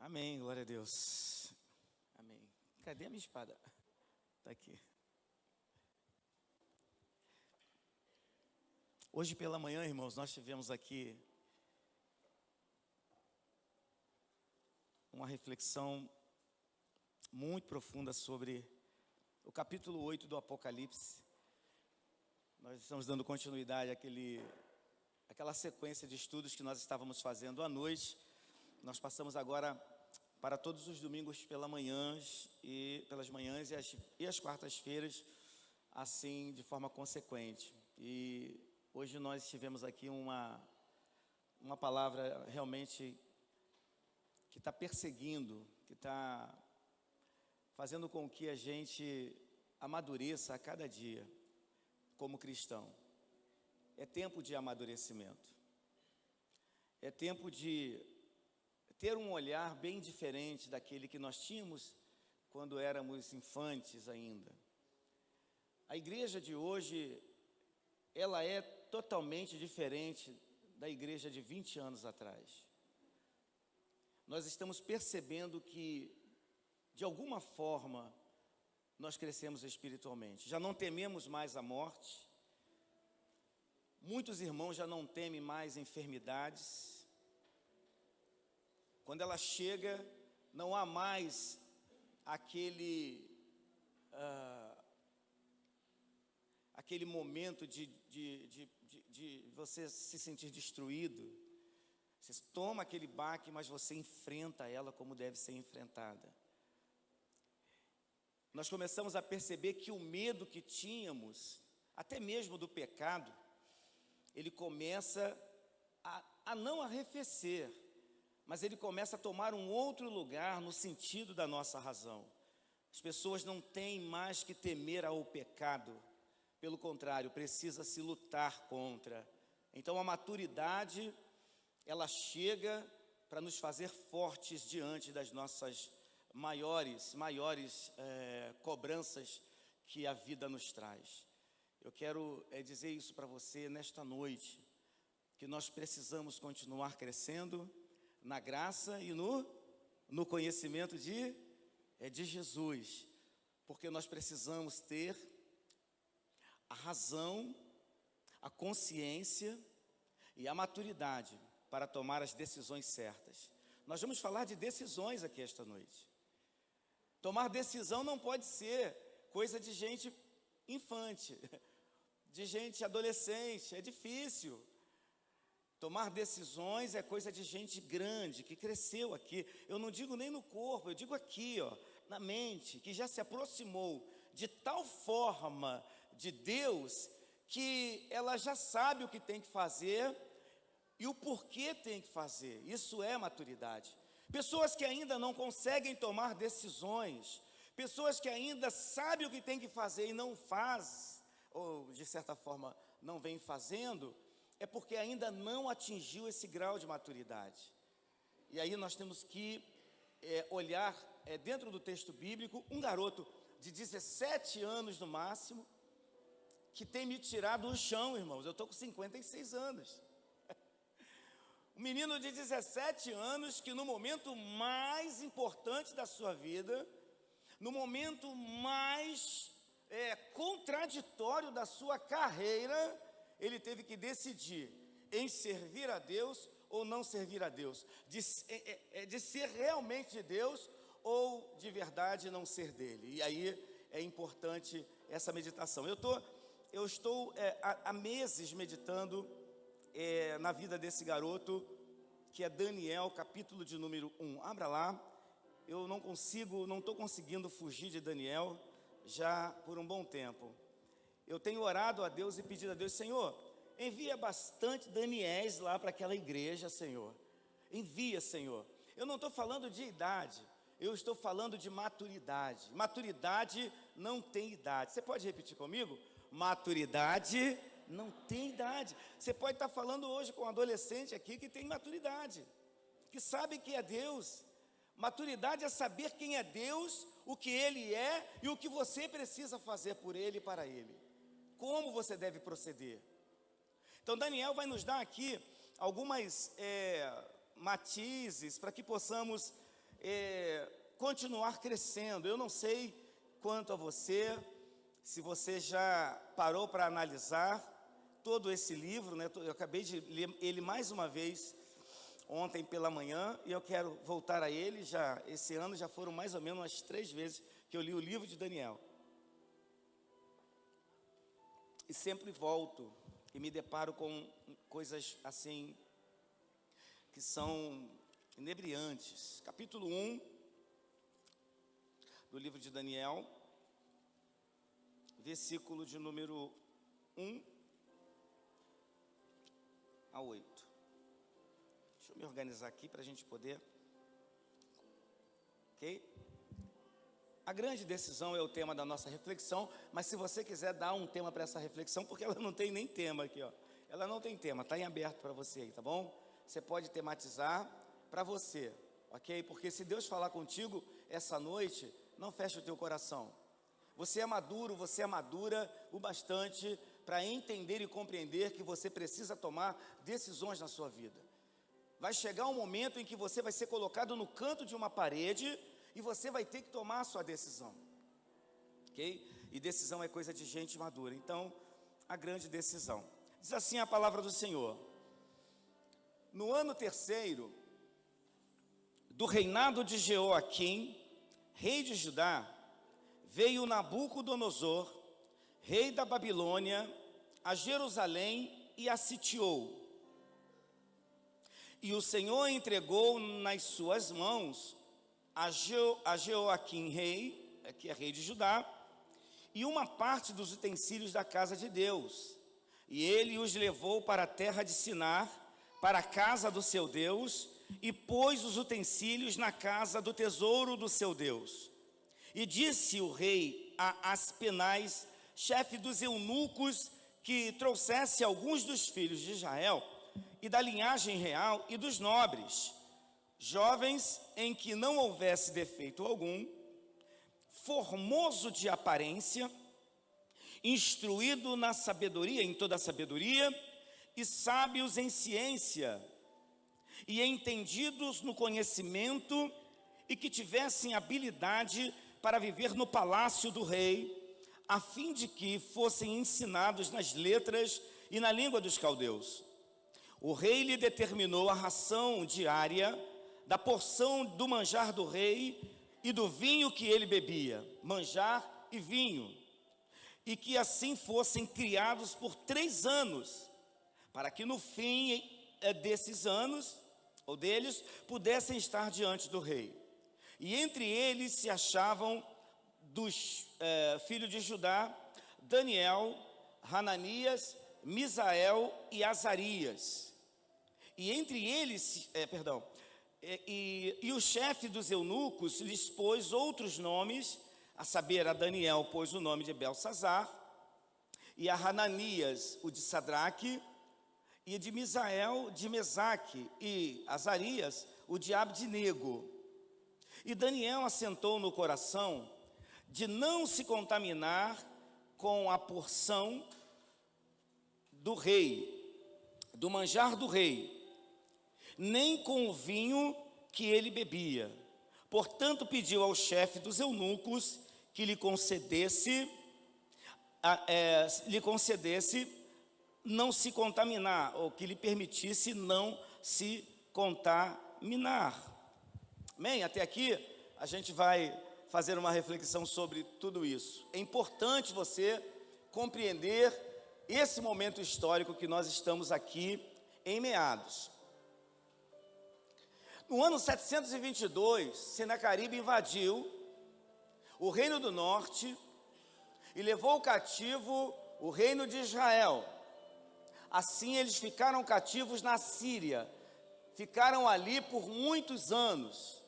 Amém, glória a Deus. Amém. Cadê a minha espada? Está aqui. Hoje pela manhã, irmãos, nós tivemos aqui uma reflexão muito profunda sobre o capítulo 8 do Apocalipse. Nós estamos dando continuidade àquela sequência de estudos que nós estávamos fazendo à noite. Nós passamos agora para todos os domingos pelas manhãs e as quartas-feiras, assim de forma consequente. E hoje nós tivemos aqui uma palavra realmente que está perseguindo, que está fazendo com que a gente amadureça a cada dia como cristão. É tempo de amadurecimento. É tempo de ter um olhar bem diferente daquele que nós tínhamos quando éramos infantes ainda. A igreja de hoje, ela é totalmente diferente da igreja de 20 anos atrás. Nós estamos percebendo que, de alguma forma, nós crescemos espiritualmente. Já não tememos mais a morte. Muitos irmãos já não temem mais enfermidades. Quando ela chega, não há mais aquele momento de você se sentir destruído. Você toma aquele baque, mas você enfrenta ela como deve ser enfrentada. Nós começamos a perceber que o medo que tínhamos, até mesmo do pecado, ele começa a não arrefecer, mas ele começa a tomar um outro lugar no sentido da nossa razão. As pessoas não têm mais que temer ao pecado, pelo contrário, precisa-se lutar contra. Então a maturidade, ela chega para nos fazer fortes diante das nossas maiores cobranças que a vida nos traz. Eu quero dizer isso para você nesta noite, que nós precisamos continuar crescendo na graça e no conhecimento de Jesus, porque nós precisamos ter a razão, a consciência e a maturidade para tomar as decisões certas. Nós vamos falar de decisões aqui esta noite. Tomar decisão não pode ser coisa de gente infante, de gente adolescente, é difícil. Tomar decisões é coisa de gente grande, que cresceu aqui. Eu não digo nem no corpo, eu digo aqui, na mente, que já se aproximou de tal forma de Deus, que ela já sabe o que tem que fazer e o porquê tem que fazer. Isso é maturidade. Pessoas que ainda não conseguem tomar decisões, pessoas que ainda sabem o que tem que fazer e não faz, ou de certa forma não vem fazendo, é porque ainda não atingiu esse grau de maturidade. E aí nós temos que olhar dentro do texto bíblico, um garoto de 17 anos no máximo, que tem me tirado do chão, irmãos. Eu estou com 56 anos. Um menino de 17 anos que no momento mais importante da sua vida, no momento mais contraditório da sua carreira, ele teve que decidir em servir a Deus ou não servir a Deus, de ser realmente de Deus ou de verdade não ser dele. E aí é importante essa meditação. Eu estou há meses meditando na vida desse garoto, que é Daniel, capítulo de número 1. Abra lá. Eu não estou conseguindo fugir de Daniel já por um bom tempo. Eu tenho orado a Deus e pedido a Deus: Senhor, envia bastante Daniéis lá para aquela igreja, Senhor. Envia, Senhor. Eu não estou falando de idade, eu estou falando de maturidade. Maturidade não tem idade. Você pode repetir comigo? Maturidade não tem idade. Você pode estar falando hoje com um adolescente aqui que tem maturidade, que sabe que é Deus. Maturidade é saber quem é Deus, o que Ele é e o que você precisa fazer por Ele e para Ele. Como você deve proceder. Então Daniel vai nos dar aqui algumas matizes para que possamos continuar crescendo. Eu não sei quanto a você, se você já parou para analisar todo esse livro, né? Eu acabei de ler ele mais uma vez ontem pela manhã, e eu quero voltar a ele. Esse ano já foram mais ou menos umas 3 vezes que eu li o livro de Daniel. E sempre volto e me deparo com coisas assim, que são inebriantes. Capítulo 1 do livro de Daniel, versículo de número 1 a 8. Deixa eu me organizar aqui para a gente poder. Ok? A grande decisão é o tema da nossa reflexão, mas se você quiser dar um tema para essa reflexão, porque ela não tem nem tema aqui, ó. Ela não tem tema, está em aberto para você aí, tá bom? Você pode tematizar para você, ok? Porque se Deus falar contigo essa noite, não feche o teu coração. Você é maduro, você é madura o bastante para entender e compreender que você precisa tomar decisões na sua vida. Vai chegar um momento em que você vai ser colocado no canto de uma parede e você vai ter que tomar a sua decisão, ok? E decisão é coisa de gente madura. Então, a grande decisão. Diz assim a palavra do Senhor: no ano 3º do reinado de Jeoaquim, rei de Judá, veio Nabucodonosor, rei da Babilônia, a Jerusalém e a sitiou. E o Senhor entregou nas suas mãos a Jeoaquim, rei, que é rei de Judá, e uma parte dos utensílios da casa de Deus. E ele os levou para a terra de Sinar, para a casa do seu Deus, e pôs os utensílios na casa do tesouro do seu Deus. E disse o rei a Aspenaz, chefe dos eunucos, que trouxesse alguns dos filhos de Israel, e da linhagem real e dos nobres, jovens em que não houvesse defeito algum, formoso de aparência, instruído na sabedoria, em toda a sabedoria, e sábios em ciência, e entendidos no conhecimento, e que tivessem habilidade para viver no palácio do rei, a fim de que fossem ensinados nas letras e na língua dos caldeus. O rei lhe determinou a ração diária da porção do manjar do rei e do vinho que ele bebia, manjar e vinho, e que assim fossem criados por 3 anos, para que no fim desses anos, ou deles, pudessem estar diante do rei. E entre eles se achavam dos filhos de Judá, Daniel, Hananias, Misael e Azarias. E entre eles, e o chefe dos eunucos lhes pôs outros nomes, a saber, a Daniel pôs o nome de Belsazar, e a Hananias o de Sadraque, e de Misael de Mesaque, e Azarias o de Abdinego. E Daniel assentou no coração de não se contaminar com a porção do rei, do manjar do rei, nem com o vinho que ele bebia. Portanto, pediu ao chefe dos eunucos que lhe concedesse não se contaminar, ou que lhe permitisse não se contaminar. Amém? Até aqui a gente vai fazer uma reflexão sobre tudo isso. É importante você compreender esse momento histórico que nós estamos aqui em meados. No ano 722, Senaqueribe invadiu o reino do norte e levou cativo o reino de Israel. Assim eles ficaram cativos na Síria, ficaram ali por muitos anos.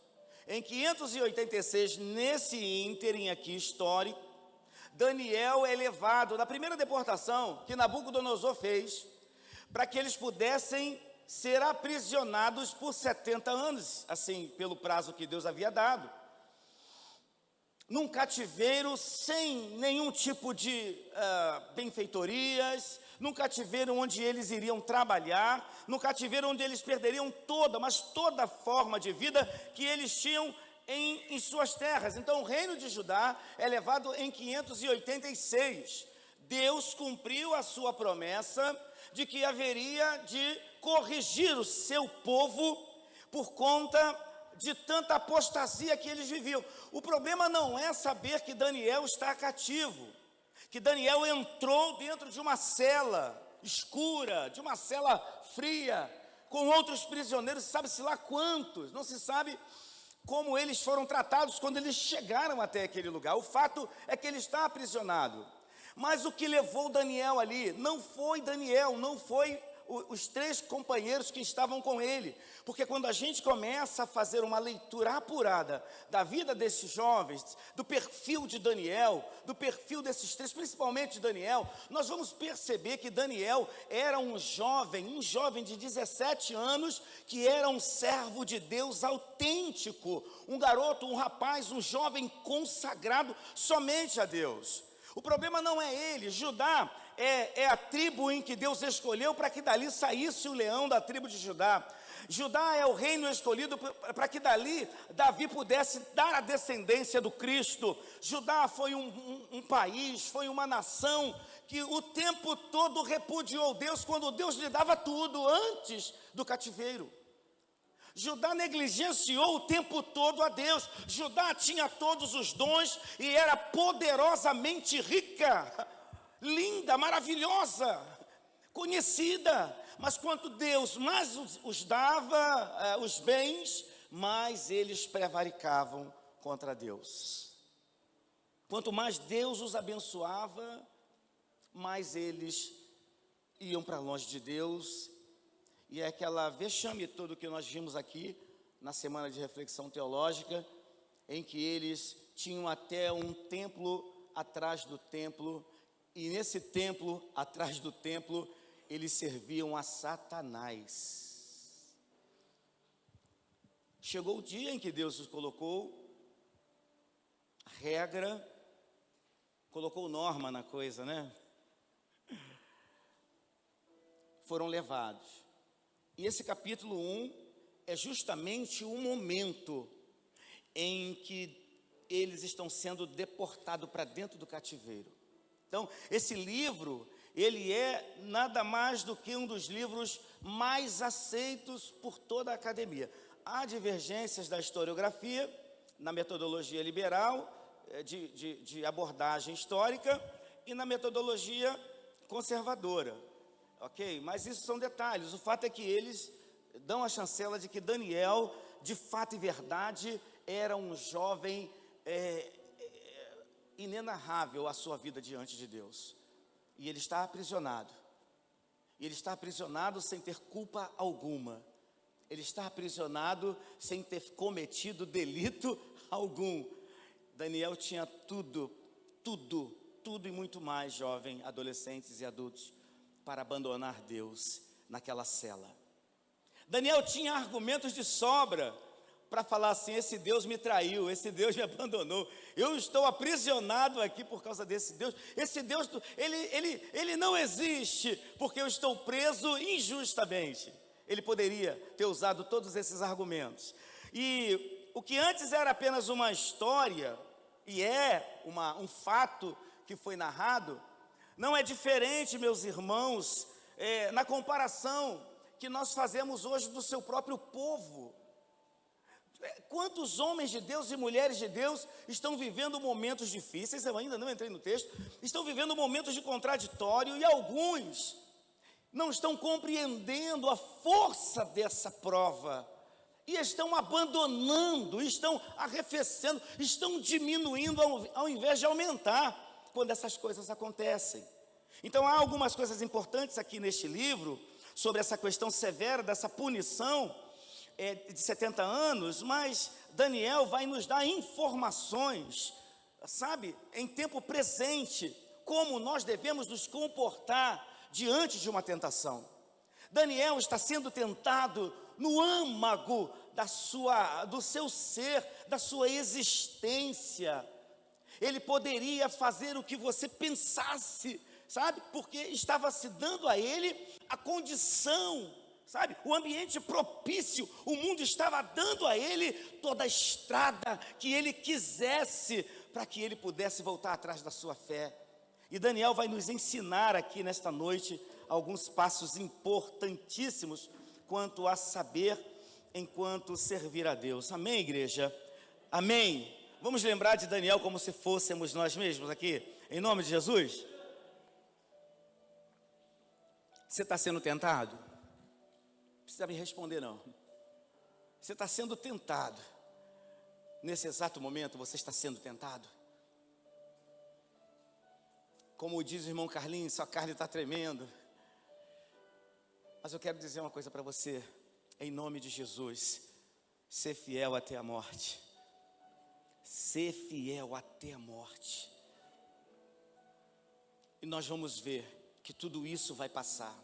Em 586, nesse ínterim aqui histórico, Daniel é levado na primeira deportação que Nabucodonosor fez, para que eles pudessem ser aprisionados por 70 anos, assim, pelo prazo que Deus havia dado, num cativeiro sem nenhum tipo de benfeitorias, num cativeiro onde eles iriam trabalhar, num cativeiro onde eles perderiam toda, mas toda forma de vida que eles tinham em suas terras. Então o reino de Judá é levado em 586. Deus cumpriu a sua promessa de que haveria de corrigir o seu povo por conta de tanta apostasia que eles viviam. O problema não é saber que Daniel está cativo, que Daniel entrou dentro de uma cela escura, de uma cela fria, com outros prisioneiros, sabe-se lá quantos, não se sabe como eles foram tratados quando eles chegaram até aquele lugar. O fato é que ele está aprisionado. Mas o que levou Daniel ali não foi Daniel, não foi os 3 companheiros que estavam com ele, porque quando a gente começa a fazer uma leitura apurada da vida desses jovens, do perfil de Daniel, do perfil desses 3, principalmente de Daniel, nós vamos perceber que Daniel era um jovem de 17 anos, que era um servo de Deus autêntico, um garoto, um rapaz, um jovem consagrado somente a Deus. O problema não é ele. Judá é a tribo em que Deus escolheu para que dali saísse o leão da tribo de Judá. Judá é o reino escolhido para que dali Davi pudesse dar a descendência do Cristo. Judá foi um país, foi uma nação que o tempo todo repudiou Deus quando Deus lhe dava tudo antes do cativeiro. Judá negligenciou o tempo todo a Deus. Judá tinha todos os dons e era poderosamente rica, linda, maravilhosa, conhecida. Mas quanto Deus mais os dava os bens, mais eles prevaricavam contra Deus. Quanto mais Deus os abençoava, mais eles iam para longe de Deus. E é aquela vexame todo que nós vimos aqui na semana de reflexão teológica, em que eles tinham até um templo atrás do templo, e nesse templo, atrás do templo, eles serviam a Satanás. Chegou o dia em que Deus os colocou a regra, colocou norma na coisa, né? Foram levados. E esse capítulo 1 é justamente o momento em que eles estão sendo deportados para dentro do cativeiro. Então, esse livro, ele é nada mais do que um dos livros mais aceitos por toda a academia. Há divergências da historiografia, na metodologia liberal, de abordagem histórica, e na metodologia conservadora. Ok? Mas isso são detalhes. O fato é que eles dão a chancela de que Daniel, de fato e verdade, era um jovem inenarrável a sua vida diante de Deus. E ele está aprisionado. E ele está aprisionado sem ter culpa alguma. Ele está aprisionado sem ter cometido delito algum. Daniel tinha tudo e muito mais, jovem, adolescentes e adultos, para abandonar Deus naquela cela. Daniel tinha argumentos de sobra para falar assim: esse Deus me traiu, esse Deus me abandonou, eu estou aprisionado aqui por causa desse Deus, esse Deus, ele não existe, porque eu estou preso injustamente. Ele poderia ter usado todos esses argumentos. E o que antes era apenas uma história, e um fato que foi narrado, não é diferente, meus irmãos, na comparação que nós fazemos hoje do seu próprio povo. Quantos homens de Deus e mulheres de Deus estão vivendo momentos difíceis? Eu ainda não entrei no texto. Estão vivendo momentos de contraditório, e alguns não estão compreendendo a força dessa prova, e estão abandonando, estão arrefecendo, estão diminuindo ao invés de aumentar quando essas coisas acontecem. Então há algumas coisas importantes aqui neste livro sobre essa questão severa dessa punição de 70 anos, mas Daniel vai nos dar informações, sabe, em tempo presente, como nós devemos nos comportar diante de uma tentação. Daniel está sendo tentado no âmago do seu ser, da sua existência. Ele poderia fazer o que você pensasse, sabe? Porque estava se dando a ele a condição sabe? O ambiente propício, o mundo estava dando a ele toda a estrada que ele quisesse, para que ele pudesse voltar atrás da sua fé. E Daniel vai nos ensinar aqui nesta noite alguns passos importantíssimos quanto a saber enquanto servir a Deus. Amém, igreja? Amém? Vamos lembrar de Daniel como se fôssemos nós mesmos aqui, em nome de Jesus? Você está sendo tentado? Não precisa me responder não. Você está sendo tentado. Nesse exato momento você está sendo tentado. Como diz o irmão Carlinhos, sua carne está tremendo. Mas eu quero dizer uma coisa para você, em nome de Jesus: ser fiel até a morte. Ser fiel até a morte. E nós vamos ver que tudo isso vai passar.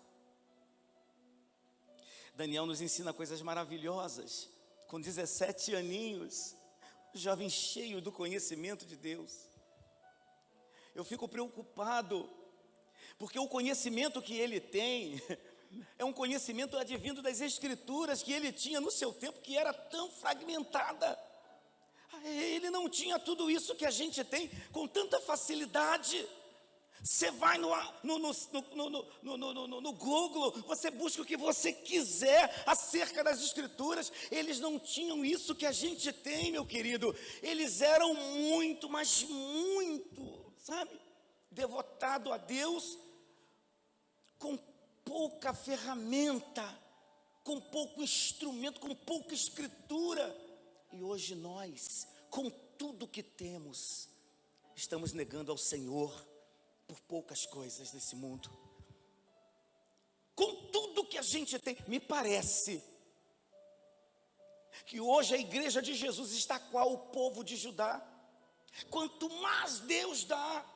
Daniel nos ensina coisas maravilhosas. Com 17 aninhos, jovem cheio do conhecimento de Deus. Eu fico preocupado, porque o conhecimento que ele tem é um conhecimento advindo das Escrituras que ele tinha no seu tempo, que era tão fragmentada. Ele não tinha tudo isso que a gente tem com tanta facilidade. Você vai no Google, você busca o que você quiser acerca das Escrituras. Eles não tinham isso que a gente tem, meu querido. Eles eram muito, mas muito, sabe, devotado a Deus, com pouca ferramenta, com pouco instrumento, com pouca escritura. E hoje nós, com tudo que temos, estamos negando ao Senhor por poucas coisas nesse mundo. Com tudo que a gente tem, me parece que hoje a igreja de Jesus está qual o povo de Judá. Quanto mais Deus dá,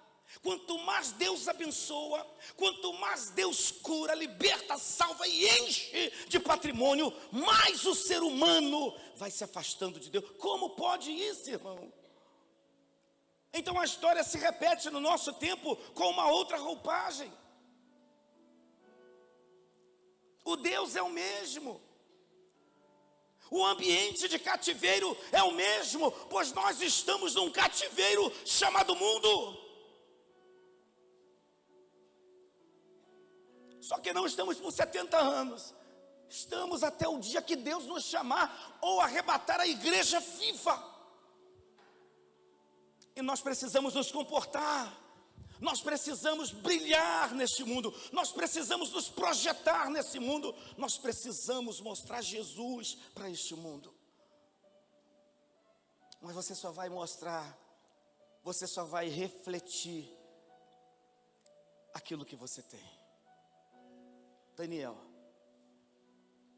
quanto mais Deus abençoa, quanto mais Deus cura, liberta, salva e enche de patrimônio, mais o ser humano vai se afastando de Deus. Como pode isso, irmão? Então a história se repete no nosso tempo com uma outra roupagem. O Deus é o mesmo. O ambiente de cativeiro é o mesmo, pois nós estamos num cativeiro chamado mundo. Só que não estamos por 70 anos. Estamos até o dia que Deus nos chamar ou arrebatar a igreja viva. E nós precisamos nos comportar, nós precisamos brilhar neste mundo, nós precisamos nos projetar nesse mundo, nós precisamos mostrar Jesus para este mundo. Mas você só vai mostrar, você só vai refletir aquilo que você tem. Daniel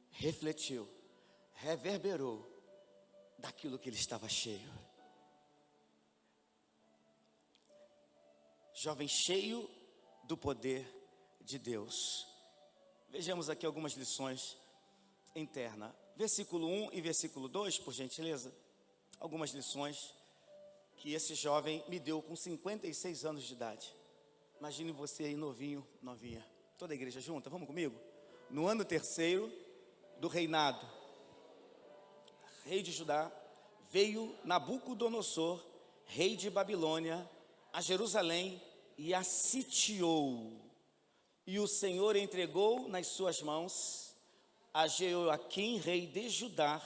refletiu, reverberou daquilo que ele estava cheio. Jovem cheio do poder de Deus. Vejamos aqui algumas lições internas. Versículo 1 e versículo 2, por gentileza. Algumas lições que esse jovem me deu com 56 anos de idade. Imagine você aí novinho, novinha. Toda a igreja junta, vamos comigo? No ano 3º do reinado, rei de Judá, veio Nabucodonosor, rei de Babilônia, a Jerusalém e a sitiou. E o Senhor entregou nas suas mãos a Jeoaquim, rei de Judá,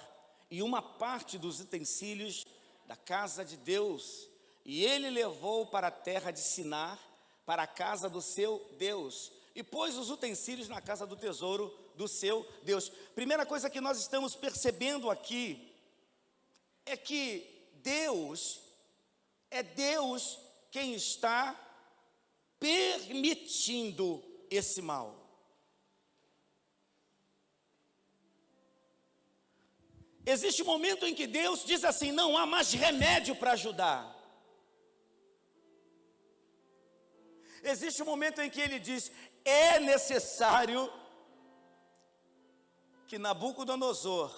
e uma parte dos utensílios da casa de Deus. E ele levou para a terra de Sinar, para a casa do seu Deus, e pôs os utensílios na casa do tesouro do seu Deus. Primeira coisa que nós estamos percebendo aqui é que Deus quem está permitindo esse mal. Existe um momento em que Deus diz assim: não há mais remédio para ajudar. Existe um momento em que ele diz: é necessário que Nabucodonosor,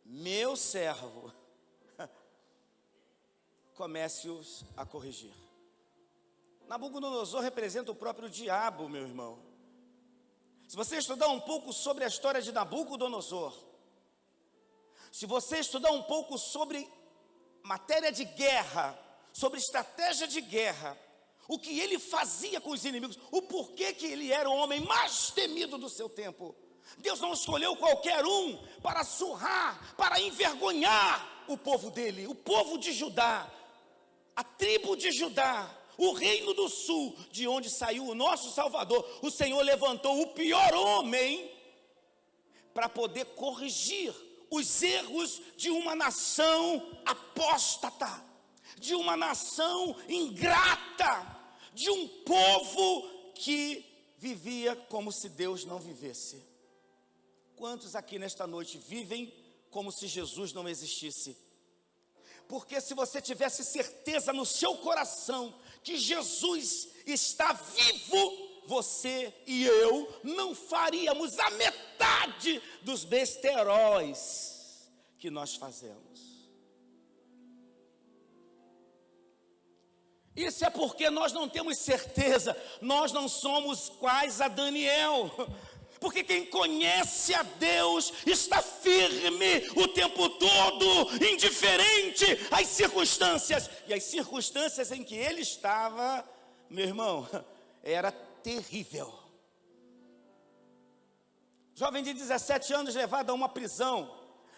meu servo, comece-os a corrigir. Nabucodonosor representa o próprio diabo, meu irmão. Se você estudar um pouco sobre a história de Nabucodonosor, se você estudar um pouco sobre matéria de guerra, sobre estratégia de guerra, o que ele fazia com os inimigos, o porquê que ele era o homem mais temido do seu tempo. Deus não escolheu qualquer um para surrar, para envergonhar o povo dele, o povo de Judá, a tribo de Judá, o reino do sul, de onde saiu o nosso Salvador. O Senhor levantou o pior homem para poder corrigir os erros de uma nação apóstata, de uma nação ingrata, de um povo que vivia como se Deus não vivesse. Quantos aqui nesta noite vivem como se Jesus não existisse? Porque se você tivesse certeza no seu coração que Jesus está vivo, você e eu não faríamos a metade dos besteróis que nós fazemos. Isso é porque nós não temos certeza, nós não somos quais a Daniel. Porque quem conhece a Deus está firme o tempo todo, indiferente às circunstâncias. E as circunstâncias em que ele estava, meu irmão, era terrível. Jovem de 17 anos levado a uma prisão,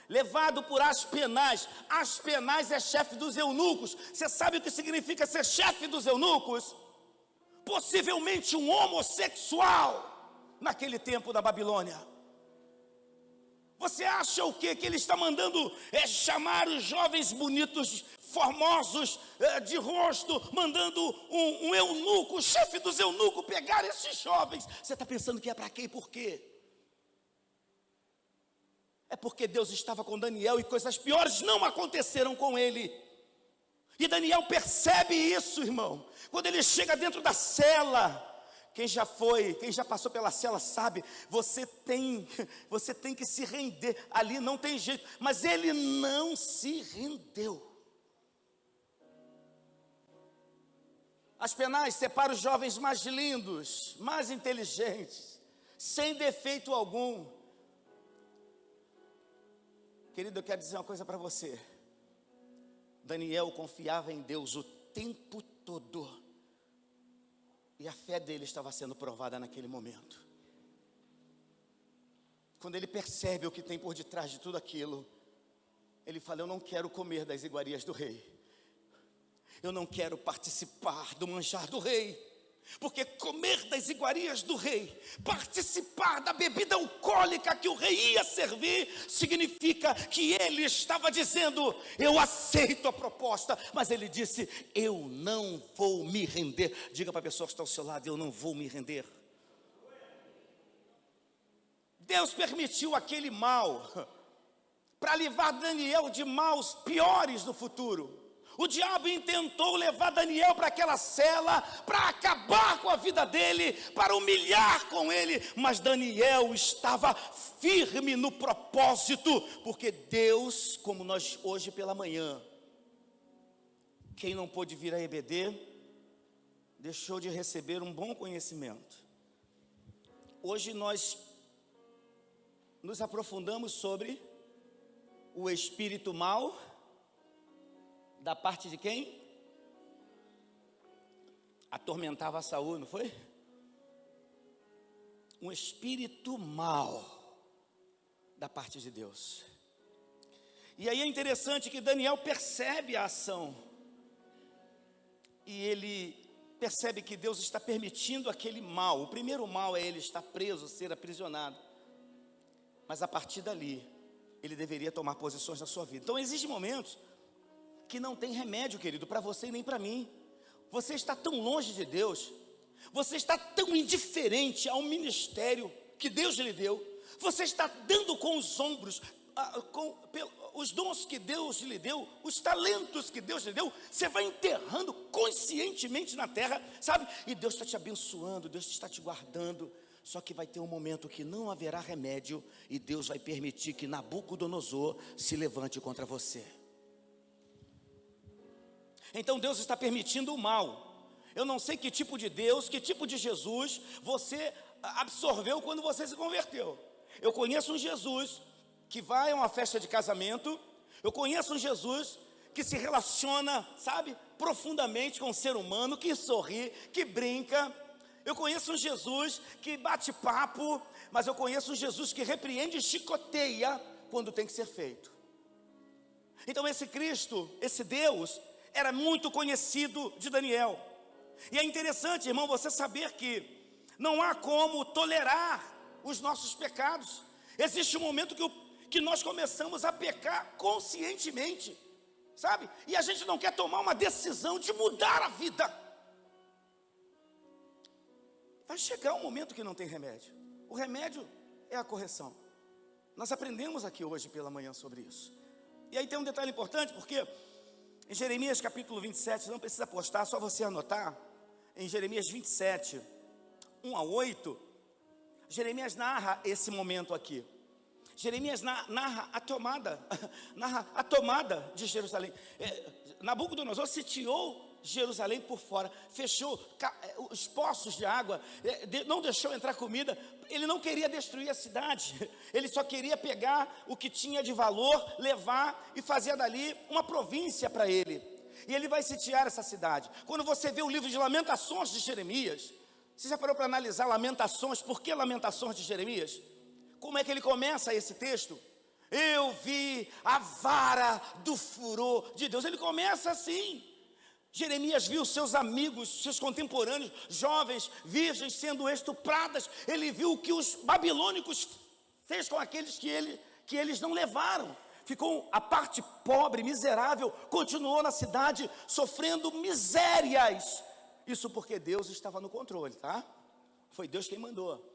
levado por Aspenaz. Aspenaz é chefe dos eunucos. Você sabe o que significa ser chefe dos eunucos? Possivelmente um homossexual naquele tempo da Babilônia. Você acha o quê? Que ele está mandando chamar os jovens bonitos, formosos de rosto, mandando um eunuco, o chefe dos eunucos, pegar esses jovens. Você está pensando que é para quê e por quê? É porque Deus estava com Daniel e coisas piores não aconteceram com ele. E Daniel percebe isso, irmão. Quando ele chega dentro da cela, quem já passou pela cela sabe, você tem que se render, ali não tem jeito, mas ele não se rendeu. Aspenaz separa os jovens mais lindos, mais inteligentes, sem defeito algum. Querido, eu quero dizer uma coisa para você. Daniel confiava em Deus o tempo todo. E a fé dele estava sendo provada naquele momento. Quando ele percebe o que tem por detrás de tudo aquilo, ele fala: eu não quero comer das iguarias do rei. Eu não quero participar do manjar do rei. Porque comer das iguarias do rei, participar da bebida alcoólica que o rei ia servir, significa que ele estava dizendo: eu aceito a proposta, mas ele disse: eu não vou me render. Diga para a pessoa que está ao seu lado: eu não vou me render. Deus permitiu aquele mal para livrar Daniel de maus piores no futuro. O diabo intentou levar Daniel para aquela cela, para acabar com a vida dele, para humilhar com ele, mas Daniel estava firme no propósito, porque Deus, como nós hoje pela manhã, quem não pôde vir a EBD, deixou de receber um bom conhecimento. Hoje nós nos aprofundamos sobre o espírito mau. Da parte de quem? Atormentava Saul, não foi? Um espírito mau da parte de Deus. E aí é interessante que Daniel percebe a ação. E ele percebe que Deus está permitindo aquele mal. O primeiro mal é ele estar preso, ser aprisionado. Mas a partir dali, ele deveria tomar posições na sua vida. Então existem momentos que não tem remédio, querido, para você e nem para mim. Você está tão longe de Deus, você está tão indiferente ao ministério que Deus lhe deu, você está dando com os ombros, os dons que Deus lhe deu, os talentos que Deus lhe deu, você vai enterrando conscientemente na terra, sabe? E Deus está te abençoando, Deus está te guardando. Só que vai ter um momento que não haverá remédio e Deus vai permitir que Nabucodonosor se levante contra você. Então Deus está permitindo o mal. Eu não sei que tipo de Deus, que tipo de Jesus você absorveu quando você se converteu. Eu conheço um Jesus que vai a uma festa de casamento. Eu conheço um Jesus que se relaciona, sabe, profundamente com o ser humano, que sorri, que brinca. Eu conheço um Jesus que bate papo, mas eu conheço um Jesus que repreende e chicoteia quando tem que ser feito. Então esse Cristo, esse Deus, era muito conhecido de Daniel. E é interessante, irmão, você saber que não há como tolerar os nossos pecados. Existe um momento que nós começamos a pecar conscientemente, sabe? E a gente não quer tomar uma decisão de mudar a vida. Vai chegar um momento que não tem remédio. O remédio é a correção. Nós aprendemos aqui hoje pela manhã sobre isso. E aí tem um detalhe importante, porque em Jeremias capítulo 27, não precisa postar, só você anotar. Em Jeremias 27, 1 a 8, Jeremias narra esse momento aqui. Jeremias narra a tomada de Jerusalém. Nabucodonosor sitiou Jerusalém por fora, fechou os poços de água, não deixou entrar comida. Ele não queria destruir a cidade, ele só queria pegar o que tinha de valor, levar e fazer dali uma província para ele. E ele vai sitiar essa cidade. Quando você vê o livro de Lamentações de Jeremias, você já parou para analisar Lamentações? Por que Lamentações de Jeremias? Como é que ele começa esse texto? Eu vi a vara do furor de Deus. Ele começa assim. Jeremias viu seus amigos, seus contemporâneos, jovens, virgens sendo estupradas. Ele viu o que os babilônicos fez com aqueles que eles não levaram. Ficou a parte pobre, miserável, continuou na cidade sofrendo misérias. Isso porque Deus estava no controle, tá? Foi Deus quem mandou.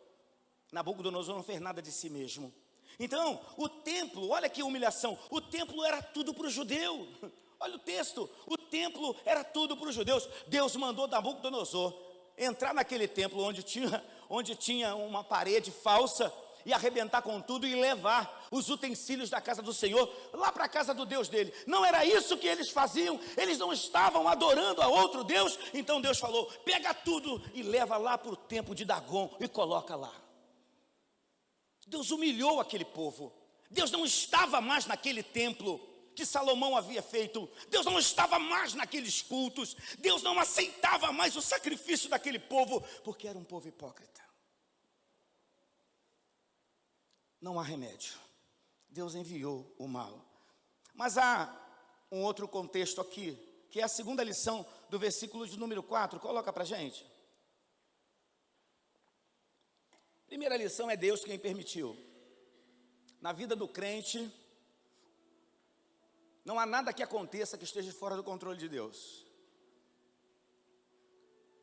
Nabucodonosor não fez nada de si mesmo. Então, o templo, olha que humilhação, o templo era tudo para o judeu. Olha o texto, o templo era tudo para os judeus. Deus mandou Nabucodonosor entrar naquele templo onde tinha uma parede falsa e arrebentar com tudo e levar os utensílios da casa do Senhor lá para a casa do Deus dele. Não era isso que eles faziam, eles não estavam adorando a outro Deus. Então Deus falou, pega tudo e leva lá para o templo de Dagon e coloca lá. Deus humilhou aquele povo. Deus não estava mais naquele templo que Salomão havia feito. Deus não estava mais naqueles cultos. Deus não aceitava mais o sacrifício daquele povo, porque era um povo hipócrita. Não há remédio. Deus enviou o mal. Mas há um outro contexto aqui, que é a segunda lição do versículo de número 4. Coloca para a gente. Primeira lição é Deus quem permitiu. Na vida do crente, não há nada que aconteça que esteja fora do controle de Deus.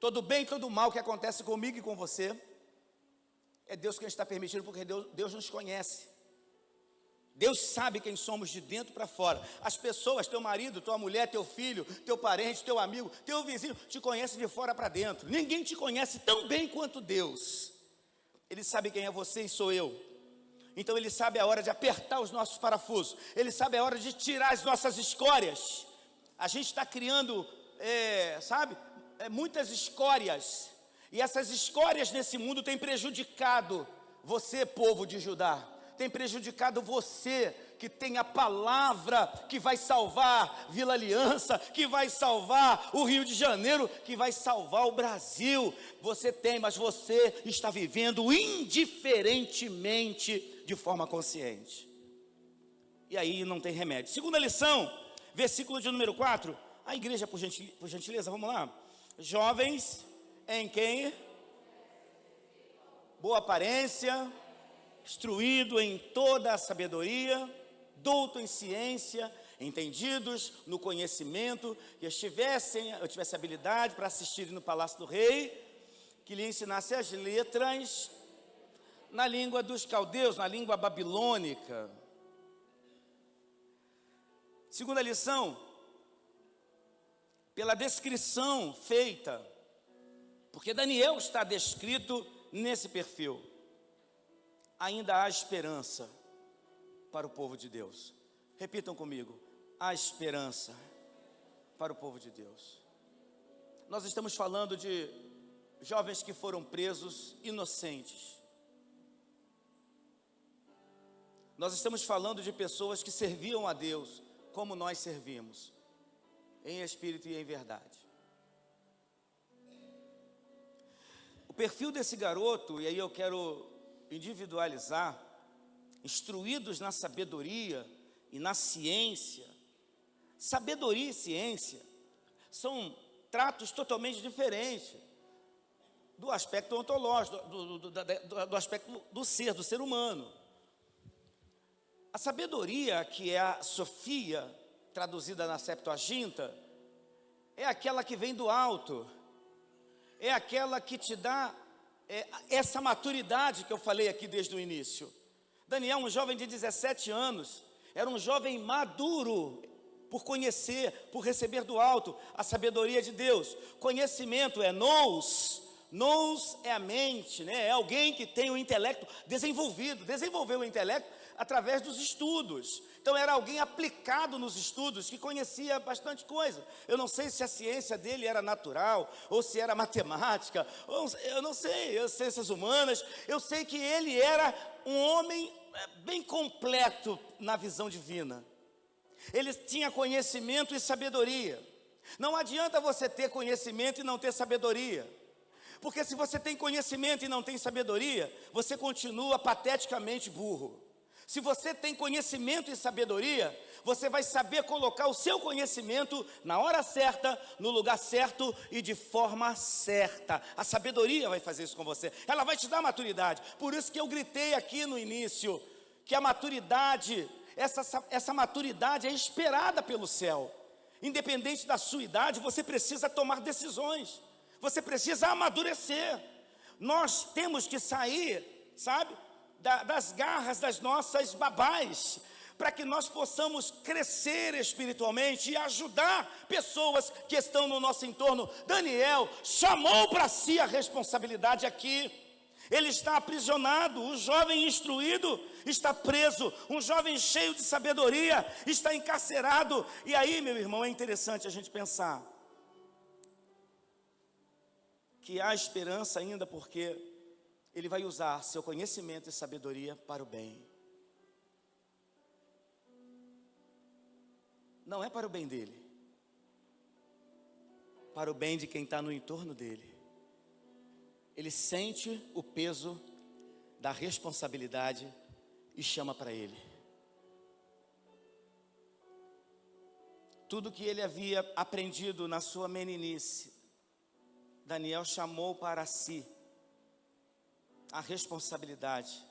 Todo bem e todo mal que acontece comigo e com você, é Deus quem está permitindo, porque Deus nos conhece. Deus sabe quem somos de dentro para fora. As pessoas, teu marido, tua mulher, teu filho, teu parente, teu amigo, teu vizinho, te conhecem de fora para dentro. Ninguém te conhece tão bem quanto Deus. Ele sabe quem é você e sou eu. Então Ele sabe a hora de apertar os nossos parafusos. Ele sabe a hora de tirar as nossas escórias. A gente está criando, muitas escórias. E essas escórias nesse mundo têm prejudicado você, povo de Judá. Tem prejudicado você, que tem a palavra que vai salvar Vila Aliança, que vai salvar o Rio de Janeiro, que vai salvar o Brasil. Você tem, mas você está vivendo indiferentemente, de forma consciente. E aí não tem remédio. Segunda lição, versículo de número 4. A igreja, por gentileza, vamos lá. Jovens em quem? Boa aparência, instruído em toda a sabedoria, douto em ciência, entendidos no conhecimento, que tivesse habilidade para assistir no palácio do rei, que lhe ensinasse as letras na língua dos caldeus, na língua babilônica. Segunda lição, pela descrição feita, porque Daniel está descrito nesse perfil. Ainda há esperança para o povo de Deus. Repitam comigo, há esperança para o povo de Deus. Nós estamos falando de jovens que foram presos inocentes. Nós estamos falando de pessoas que serviam a Deus como nós servimos, em espírito e em verdade. O perfil desse garoto, e aí eu quero individualizar, instruídos na sabedoria e na ciência. Sabedoria e ciência são tratos totalmente diferentes do aspecto ontológico, do aspecto do ser humano. A sabedoria, que é a Sofia, traduzida na Septuaginta, é aquela que vem do alto, é aquela que te dá essa maturidade que eu falei aqui desde o início. Daniel, um jovem de 17 anos, era um jovem maduro, por conhecer, por receber do alto a sabedoria de Deus. Conhecimento é nous é a mente, né? É alguém que tem o intelecto desenvolveu o intelecto através dos estudos. Então era alguém aplicado nos estudos, que conhecia bastante coisa. Eu não sei se a ciência dele era natural, ou se era matemática, eu não sei, as ciências humanas. Eu sei que ele era um homem bem completo na visão divina. Ele tinha conhecimento e sabedoria. Não adianta você ter conhecimento e não ter sabedoria. Porque se você tem conhecimento e não tem sabedoria, você continua pateticamente burro. Se você tem conhecimento e sabedoria, você vai saber colocar o seu conhecimento na hora certa, no lugar certo e de forma certa. A sabedoria vai fazer isso com você. Ela vai te dar maturidade. Por isso que eu gritei aqui no início, que a maturidade, essa maturidade é esperada pelo céu. Independente da sua idade, você precisa tomar decisões. Você precisa amadurecer. Nós temos que sair, sabe, das garras das nossas babás, para que nós possamos crescer espiritualmente e ajudar pessoas que estão no nosso entorno. Daniel chamou para si a responsabilidade aqui. Ele está aprisionado, um jovem instruído está preso, um jovem cheio de sabedoria está encarcerado. E aí, meu irmão, é interessante a gente pensar que há esperança ainda, porque ele vai usar seu conhecimento e sabedoria para o bem. Não é para o bem dele, para o bem de quem está no entorno dele. Ele sente o peso da responsabilidade e chama para ele. Tudo que ele havia aprendido na sua meninice, Daniel chamou para si a responsabilidade,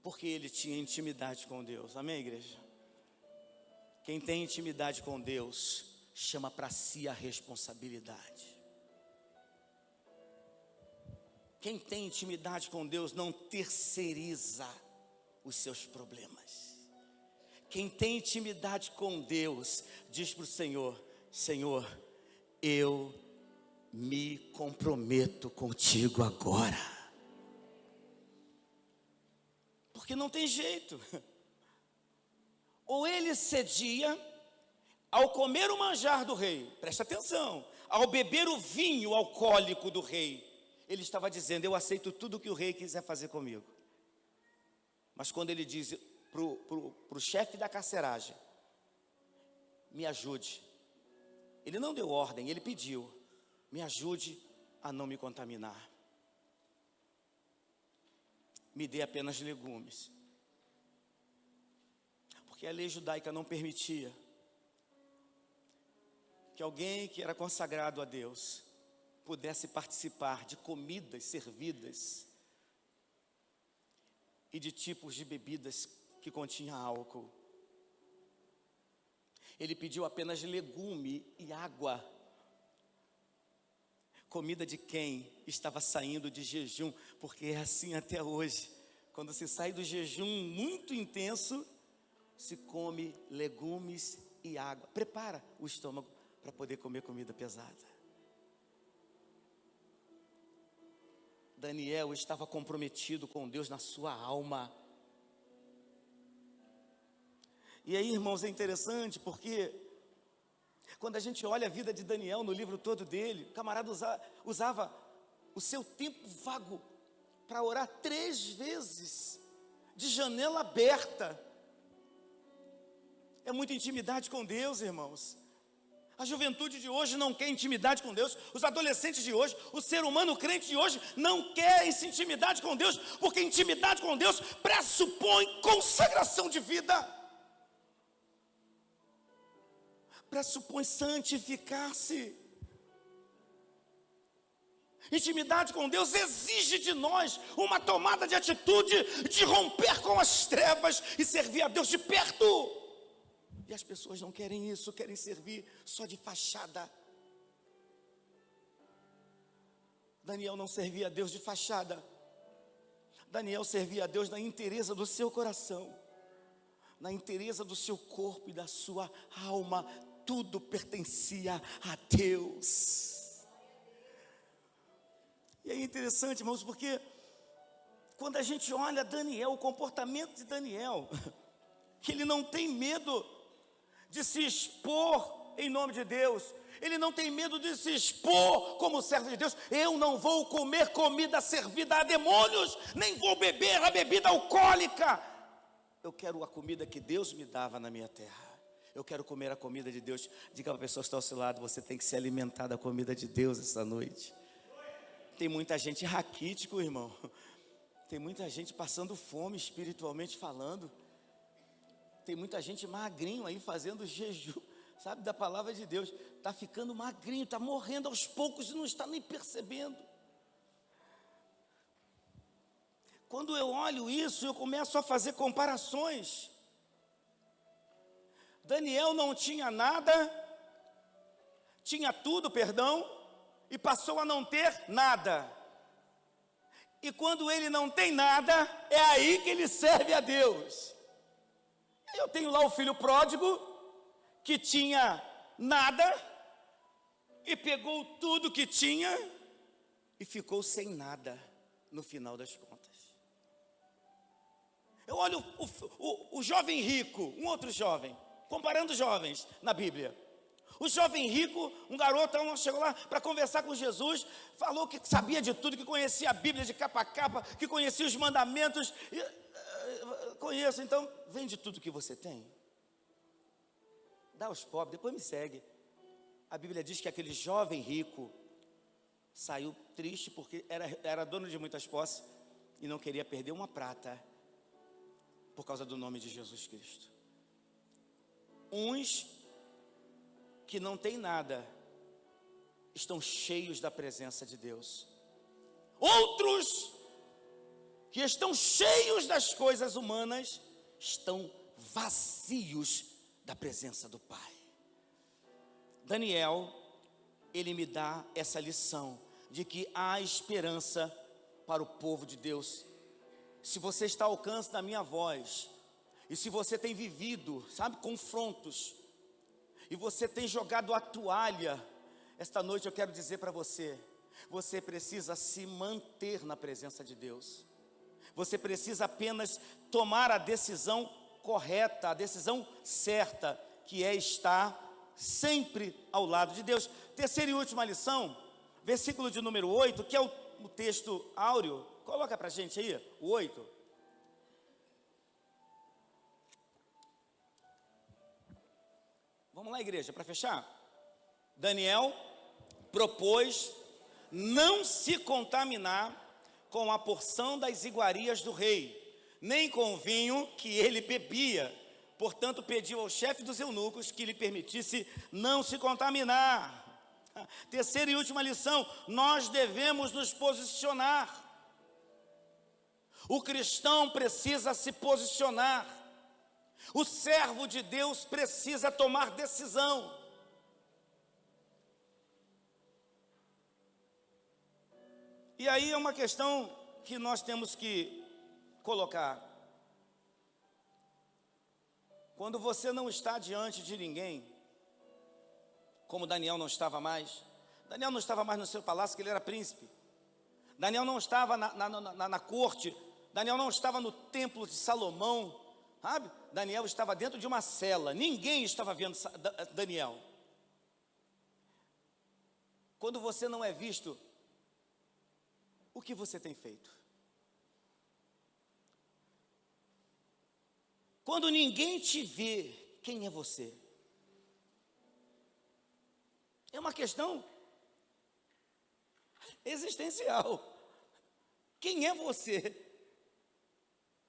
porque ele tinha intimidade com Deus. Amém, igreja? Quem tem intimidade com Deus, chama para si a responsabilidade. Quem tem intimidade com Deus não terceiriza os seus problemas. Quem tem intimidade com Deus, diz para o Senhor: Senhor, eu me comprometo contigo agora. Porque não tem jeito. Ou ele cedia ao comer o manjar do rei, presta atenção, ao beber o vinho alcoólico do rei, ele estava dizendo: eu aceito tudo que o rei quiser fazer comigo. Mas quando ele diz para o chefe da carceragem: me ajude, ele não deu ordem, ele pediu: me ajude a não me contaminar. Me dê apenas legumes. Porque a lei judaica não permitia que alguém que era consagrado a Deus pudesse participar de comidas servidas e de tipos de bebidas que continham álcool. Ele pediu apenas legume e água. Comida de quem estava saindo de jejum, porque é assim até hoje. Quando se sai do jejum muito intenso, se come legumes e água. Prepara o estômago para poder comer comida pesada. Daniel estava comprometido com Deus na sua alma. E aí, irmãos, é interessante porque Quando a gente olha a vida de Daniel no livro todo dele, o camarada usava o seu tempo vago para orar 3 vezes, de janela aberta. É muita intimidade com Deus, irmãos. A juventude de hoje não quer intimidade com Deus. Os adolescentes de hoje, o ser humano crente de hoje não quer essa intimidade com Deus, porque intimidade com Deus pressupõe consagração de vida, pressupõe santificar-se. Intimidade com Deus exige de nós uma tomada de atitude de romper com as trevas e servir a Deus de perto. E as pessoas não querem isso, querem servir só de fachada. Daniel não servia a Deus de fachada. Daniel servia a Deus na inteireza do seu coração, na inteireza do seu corpo e da sua alma. Tudo pertencia a Deus. E é interessante, irmãos, porque quando a gente olha Daniel, o comportamento de Daniel, que ele não tem medo de se expor em nome de Deus, ele não tem medo de se expor como servo de Deus. Eu não vou comer comida servida a demônios, nem vou beber a bebida alcoólica. Eu quero a comida que Deus me dava na minha terra. Eu quero comer a comida de Deus. Diga para a pessoa que está ao seu lado: você tem que se alimentar da comida de Deus essa noite. Tem muita gente raquítico, irmão. Tem muita gente passando fome espiritualmente falando. Tem muita gente magrinho aí fazendo jejum, sabe, da palavra de Deus. Está ficando magrinho, está morrendo aos poucos e não está nem percebendo. Quando eu olho isso, eu começo a fazer comparações. Daniel não tinha nada, tinha tudo, perdão, e passou a não ter nada. E quando ele não tem nada, é aí que ele serve a Deus. Eu tenho lá o filho pródigo, que tinha nada, e pegou tudo que tinha, e ficou sem nada, no final das contas. Eu olho o jovem rico, um outro jovem, comparando jovens na Bíblia. O jovem rico, um garoto, chegou lá para conversar com Jesus, falou que sabia de tudo, que conhecia a Bíblia de capa a capa, que conhecia os mandamentos. Conheço, então vende tudo que você tem, dá aos pobres, depois me segue. A Bíblia diz que aquele jovem rico saiu triste porque era dono de muitas posses e não queria perder uma prata por causa do nome de Jesus Cristo. Uns que não têm nada estão cheios da presença de Deus. Outros que estão cheios das coisas humanas estão vazios da presença do Pai. Daniel, ele me dá essa lição de que há esperança para o povo de Deus. Se você está ao alcance da minha voz, e se você tem vivido, sabe, confrontos, e você tem jogado a toalha, esta noite eu quero dizer para você, você precisa se manter na presença de Deus. Você precisa apenas tomar a decisão correta, a decisão certa, que é estar sempre ao lado de Deus. Terceira e última lição, versículo de número 8, que é o texto áureo. Coloca para a gente aí, o 8. Vamos lá, igreja, para fechar. Daniel propôs não se contaminar com a porção das iguarias do rei, nem com o vinho que ele bebia. Portanto, pediu ao chefe dos eunucos que lhe permitisse não se contaminar. Terceira e última lição, nós devemos nos posicionar. O cristão precisa se posicionar. O servo de Deus precisa tomar decisão. E aí é uma questão que nós temos que colocar. Quando você não está diante de ninguém, como Daniel não estava mais. Daniel não estava mais no seu palácio, que ele era príncipe. Daniel não estava na corte. Daniel não estava no templo de Salomão, sabe? Daniel estava dentro de uma cela. Ninguém estava vendo Daniel. quando você não é visto, o que você tem feito? Quando ninguém te vê, quem é você? É uma questão existencial. Quem é você?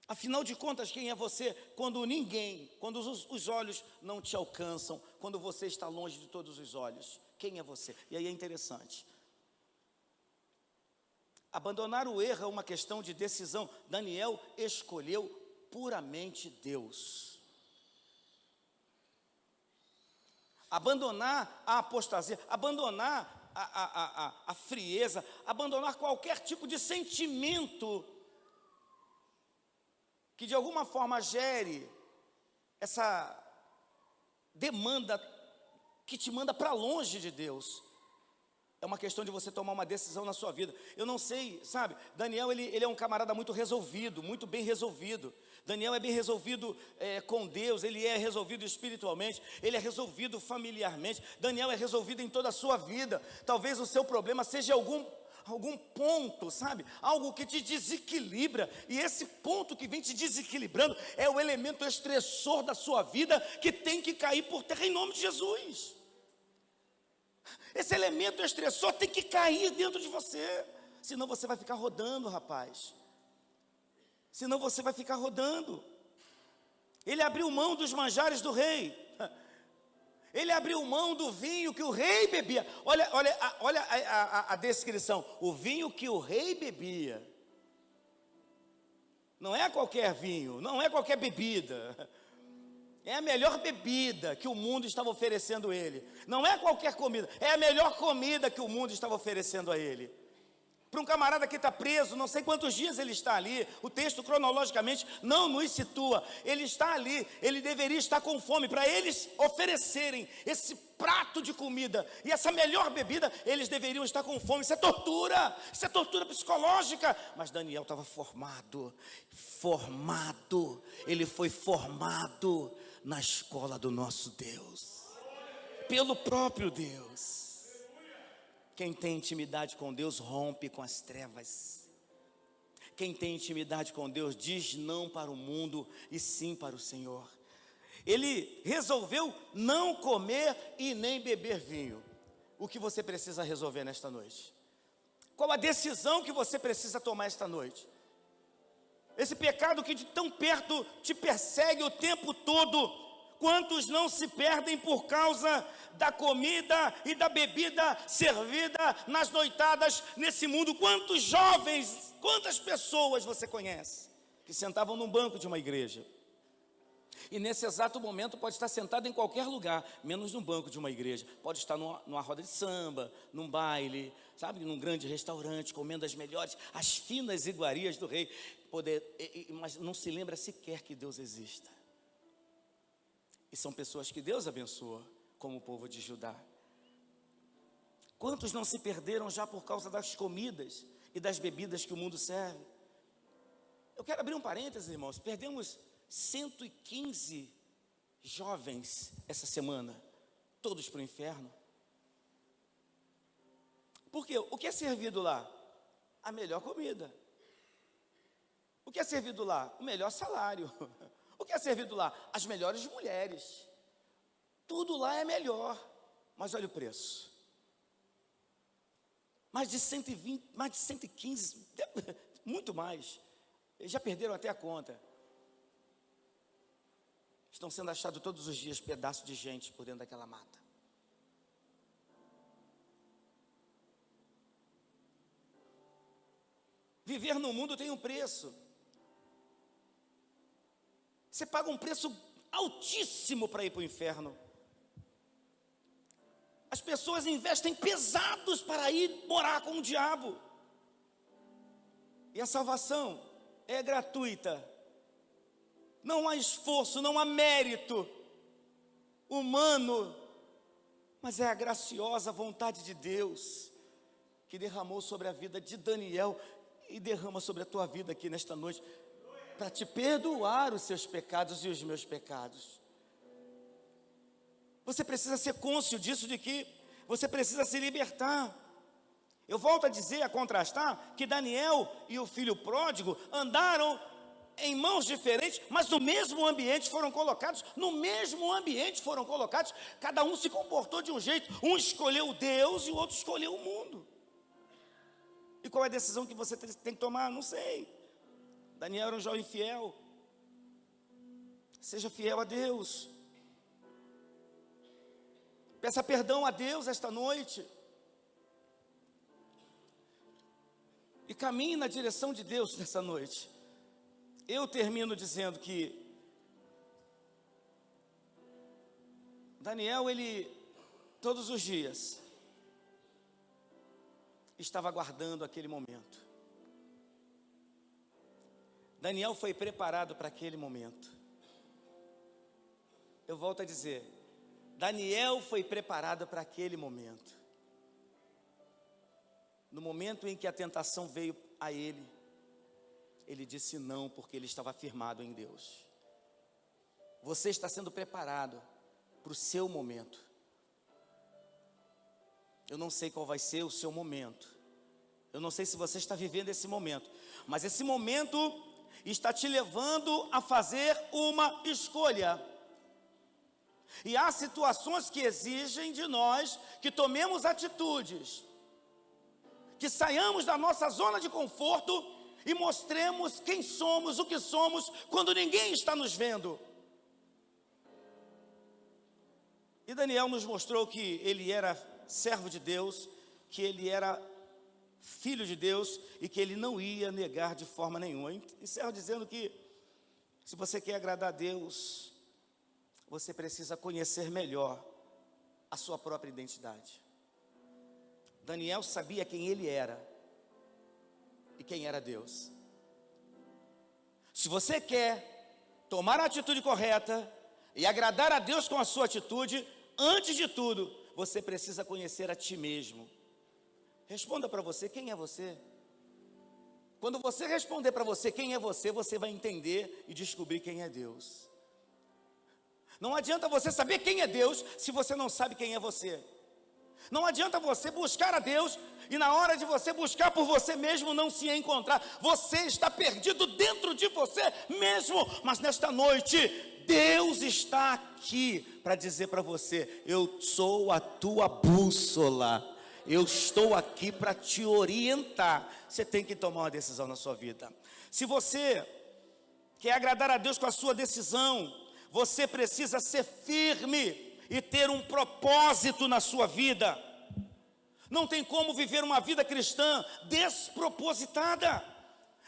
Afinal de contas, quem é você quando ninguém, quando os olhos não te alcançam, quando você está longe de todos os olhos? Quem é você? E aí é interessante. Abandonar o erro é uma questão de decisão. Daniel escolheu puramente Deus. Abandonar a apostasia, abandonar a frieza, abandonar qualquer tipo de sentimento que de alguma forma gere essa demanda que te manda para longe de Deus. É uma questão de você tomar uma decisão na sua vida. Eu não sei, sabe, Daniel ele é um camarada muito resolvido, muito bem resolvido. Daniel é bem resolvido com Deus, ele é resolvido espiritualmente, ele é resolvido familiarmente. Daniel é resolvido em toda a sua vida. Talvez o seu problema seja algum ponto, sabe, algo que te desequilibra, e esse ponto que vem te desequilibrando é o elemento estressor da sua vida que tem que cair por terra em nome de Jesus. Esse elemento estressor tem que cair dentro de você, senão você vai ficar rodando, rapaz. Senão você vai ficar rodando. Ele abriu mão dos manjares do rei. Ele abriu mão do vinho que o rei bebia. Olha a descrição. O vinho que o rei bebia. Não é qualquer vinho, não é qualquer bebida. É a melhor bebida que o mundo estava oferecendo a ele. Não é qualquer comida, é a melhor comida que o mundo estava oferecendo a ele. Para um camarada que está preso, não sei quantos dias ele está ali, o texto cronologicamente não nos situa. Ele está ali, ele deveria estar com fome. Para eles oferecerem esse prato de comida e essa melhor bebida, eles deveriam estar com fome. Isso é tortura psicológica. Mas Daniel estava formado, ele foi formado na escola do nosso Deus, pelo próprio Deus. Quem tem intimidade com Deus rompe com as trevas. Quem tem intimidade com Deus diz não para o mundo e sim para o Senhor. Ele resolveu não comer e nem beber vinho. O que você precisa resolver nesta noite? Qual a decisão que você precisa tomar esta noite? Esse pecado que de tão perto te persegue o tempo todo. Quantos não se perdem por causa da comida e da bebida servida nas noitadas nesse mundo? Quantos jovens, quantas pessoas você conhece que sentavam num banco de uma igreja? E nesse exato momento pode estar sentado em qualquer lugar, menos no banco de uma igreja. Pode estar numa roda de samba, num baile, sabe, num grande restaurante, comendo as melhores, as finas iguarias do rei. Mas não se lembra sequer que Deus exista. E são pessoas que Deus abençoa, como o povo de Judá. Quantos não se perderam já por causa das comidas e das bebidas que o mundo serve? Eu quero abrir um parênteses, irmãos. Perdemos 115 jovens essa semana, todos para o inferno. Por quê? O que é servido lá? A melhor comida. O que é servido lá? O melhor salário. O que é servido lá? As melhores mulheres. Tudo lá é melhor. Mas olha o preço. Mais de 120, mais de 115, muito mais. Eles já perderam até a conta. Estão sendo achados todos os dias pedaços de gente por dentro daquela mata. Viver no mundo tem um preço. Você paga um preço altíssimo para ir para o inferno. As pessoas investem pesados para ir morar com o diabo. E a salvação é gratuita. Não há esforço, não há mérito humano, mas é a graciosa vontade de Deus que derramou sobre a vida de Daniel e derrama sobre a tua vida aqui nesta noite, para te perdoar os seus pecados e os meus pecados. Você precisa ser cônscio disso, de que você precisa se libertar. Eu volto a dizer, a contrastar, que Daniel e o filho pródigo andaram em mãos diferentes, mas no mesmo ambiente foram colocados, cada um se comportou de um jeito, um escolheu Deus e o outro escolheu o mundo. E qual é a decisão que você tem que tomar? Não sei. Daniel era um jovem fiel. Seja fiel a Deus. Peça perdão a Deus esta noite. E caminhe na direção de Deus nessa noite. Eu termino dizendo que Daniel, ele, todos os dias, estava aguardando aquele momento. Daniel foi preparado para aquele momento. Eu volto a dizer, Daniel foi preparado para aquele momento. No momento em que a tentação veio a ele, ele disse não, porque ele estava firmado em Deus. Você está sendo preparado para o seu momento. Eu não sei qual vai ser o seu momento. Eu não sei se você está vivendo esse momento. Mas esse momento está te levando a fazer uma escolha. E há situações que exigem de nós que tomemos atitudes. Que saiamos da nossa zona de conforto e mostremos quem somos, o que somos, quando ninguém está nos vendo. E Daniel nos mostrou que ele era servo de Deus, que ele era filho de Deus e que ele não ia negar de forma nenhuma. Encerro dizendo que, se você quer agradar a Deus, você precisa conhecer melhor a sua própria identidade. Daniel sabia quem ele era e quem era Deus. Se você quer tomar a atitude correta e agradar a Deus com a sua atitude, antes de tudo, você precisa conhecer a ti mesmo. Responda para você, quem é você? Quando você responder para você quem é você, você vai entender e descobrir quem é Deus. Não adianta você saber quem é Deus se você não sabe quem é você. Não adianta você buscar a Deus e na hora de você buscar por você mesmo não se encontrar. Você está perdido dentro de você mesmo. Mas nesta noite, Deus está aqui para dizer para você: eu sou a tua bússola. Eu estou aqui para te orientar. Você tem que tomar uma decisão na sua vida. Se você quer agradar a Deus com a sua decisão, você precisa ser firme e ter um propósito na sua vida. Não tem como viver uma vida cristã despropositada.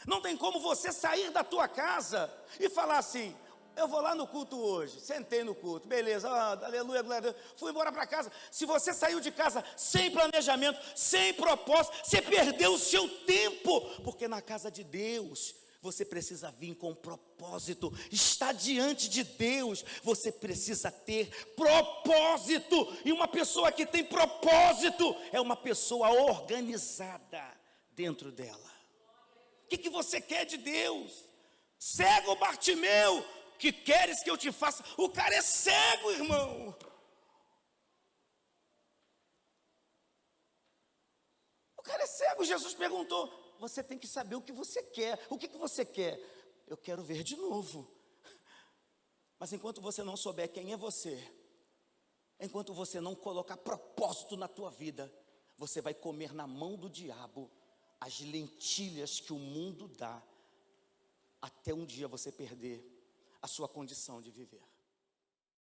Não tem como você sair da tua casa e falar assim: eu vou lá no culto hoje, sentei no culto, beleza, aleluia, glória a Deus, fui embora para casa. Se você saiu de casa sem planejamento, sem propósito, você perdeu o seu tempo, porque na casa de Deus você precisa vir com propósito. Está diante de Deus, você precisa ter propósito. E uma pessoa que tem propósito é uma pessoa organizada dentro dela. O que você quer de Deus? Cego Bartimeu, que queres que eu te faça? O cara é cego, irmão. O cara é cego. Jesus perguntou: você tem que saber o que você quer. O que você quer? Eu quero ver de novo. Mas enquanto você não souber quem é você, enquanto você não colocar propósito na tua vida, você vai comer na mão do diabo as lentilhas que o mundo dá, até um dia você perder a sua condição de viver.